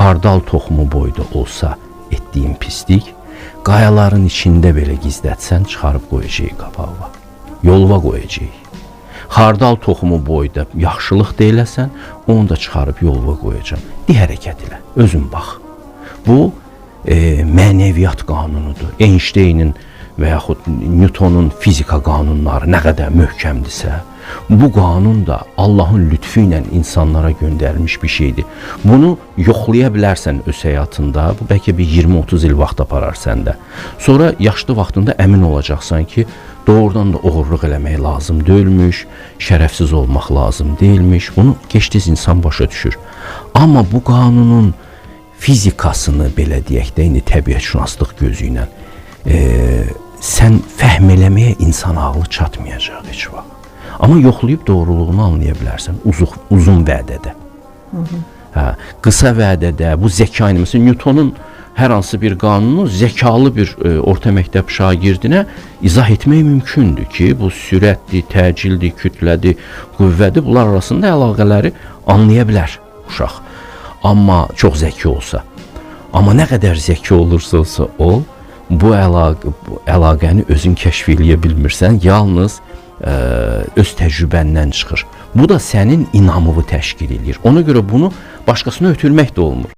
xardal toxumu boyda olsa etdiyin pislik, qayaların içində belə gizlətsən, çıxarıb qoyacaq qabağa, yolva qoyacaq. Xardal toxumu boyda yaxşılıq deyiləsən, onu da çıxarıb yolva qoyacam. Di hərəkət elə, özün bax. Bu mənəviyyat qanunudur. Einsteynin və yaxud Newtonun fizika qanunları nə qədər möhkəmdirsə, bu qanun da Allahın lütfü ilə insanlara göndərilmiş bir şeydir. Bunu yoxlaya bilərsən öz həyatında, bu bəlkə bir 20-30 il vaxt aparar səndə. Sonra yaşlı vaxtında əmin olacaqsan ki, doğrudan da oğurluq eləmək lazım deyilmiş, şərəfsiz olmaq lazım deyilmiş. Bunu gec-tez insan başa düşür. Amma bu qanunun fizikasını belə deyək də, indi təbiətşünaslıq gözü ilə sən fəhm eləməyə insan ağlı çatmayacaq heç vaxt. Amma yoxlayıb doğruluğunu anlaya bilərsən uzun vədədə. Qısa vədədə bu zəka ilə, məsələn, Newtonun hər hansı bir qanunu zəkalı bir orta məktəb şagirdinə izah etmək mümkündür ki, bu sürətdir, təcildir, kütlədir, qüvvədir, bunlar arasında əlaqələri anlaya bilər uşaq. Amma çox zəki olsa. Amma nə qədər zəki olursa ol, bu əlaqəni özün kəşf eləyə bilmirsən, yalnız öz təcrübəndən çıxır. Bu da sənin inamını təşkil edir. Ona görə bunu başqasına ötürmək də olmur.